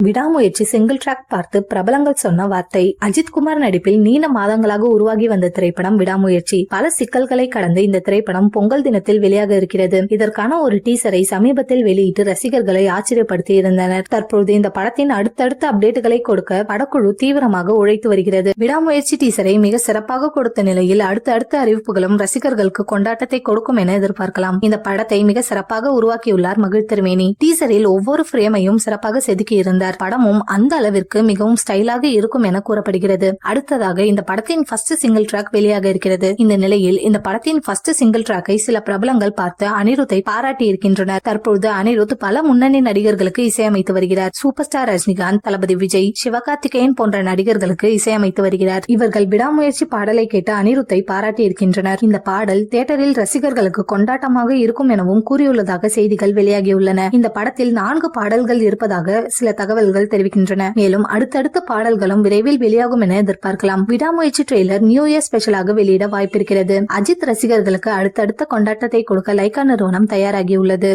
விடாமுயற்சி single track பார்த்து பிரபலங்கள் சொன்ன வார்த்தை. அஜித்குமார் நடிப்பில் நீண்ட மாதங்களாக உருவாகி வந்த திரைப்படம் விடாமுயற்சி. பல சிக்கல்களை கடந்து இந்த திரைப்படம் பொங்கல் தினத்தில் வெளியாக இருக்கிறது. இதற்கான ஒரு டீசரை சமீபத்தில் வெளியிட்டு ரசிகர்களை ஆச்சரியப்படுத்தி இருந்தனர். தற்போது இந்த படத்தின் அடுத்தடுத்த அப்டேட்டுகளை கொடுக்க படக்குழு தீவிரமாக உழைத்து வருகிறது. விடாமுயற்சி டீசரை மிக சிறப்பாக கொடுத்த நிலையில் அடுத்த அறிவிப்புகளும் ரசிகர்களுக்கு கொண்டாட்டத்தை கொடுக்கும் என எதிர்பார்க்கலாம். இந்த படத்தை மிக சிறப்பாக உருவாக்கியுள்ளார் மகிழ் திருமேனி. டீசரில் ஒவ்வொரு ஃப்ரேமையும் சிறப்பாக செதுக்கி இருந்தார். படமும் அந்த அளவிற்கு மிகவும் ஸ்டைலாக இருக்கும் என கூறப்படுகிறது. அடுத்ததாக இந்த படத்தின் ஃபர்ஸ்ட் சிங்கிள் டிராக் வெளியாக இருக்கிறது. இந்த நிலையில் இந்த படத்தின் ஃபர்ஸ்ட் சிங்கிள் டிராக்கை சில பிரபலங்கள் பார்த்து அனிருத்தை பாராட்டி இருக்கின்றனர். தற்போது அனிருத் பல முன்னணி நடிகர்களுக்கு இசையமைத்து வருகிறார். சூப்பர் ஸ்டார் ரஜினிகாந்த், தளபதி விஜய், சிவகார்த்திகேயன் போன்ற நடிகர்களுக்கு இசையமைத்து வருகிறார். இவர்கள் விடாமுயற்சி பாடலை கேட்டு அனிருத்தை பாராட்டி இருக்கின்றனர். இந்த பாடல் தியேட்டரில் ரசிகர்களுக்கு கொண்டாட்டமாக இருக்கும் எனவும் கூறியுள்ளதாக செய்திகள் வெளியாகியுள்ளன. இந்த படத்தில் 4 பாடல்கள் இருப்பதாக சில தகவல்கள் தெரிவிக்கின்றன. மேலும் அடுத்தடுத்த பாடல்களும் விரைவில் வெளியாகும் என எதிர்பார்க்கலாம். விடாமுயற்சி ட்ரெய்லர் நியூ இயர் ஸ்பெஷலாக வெளியிட வாய்ப்பிருக்கிறது. அஜித் ரசிகர்களுக்கு அடுத்தடுத்த கொண்டாட்டத்தை கொடுக்க லைகா நிறுவனம் தயாராகியுள்ளது.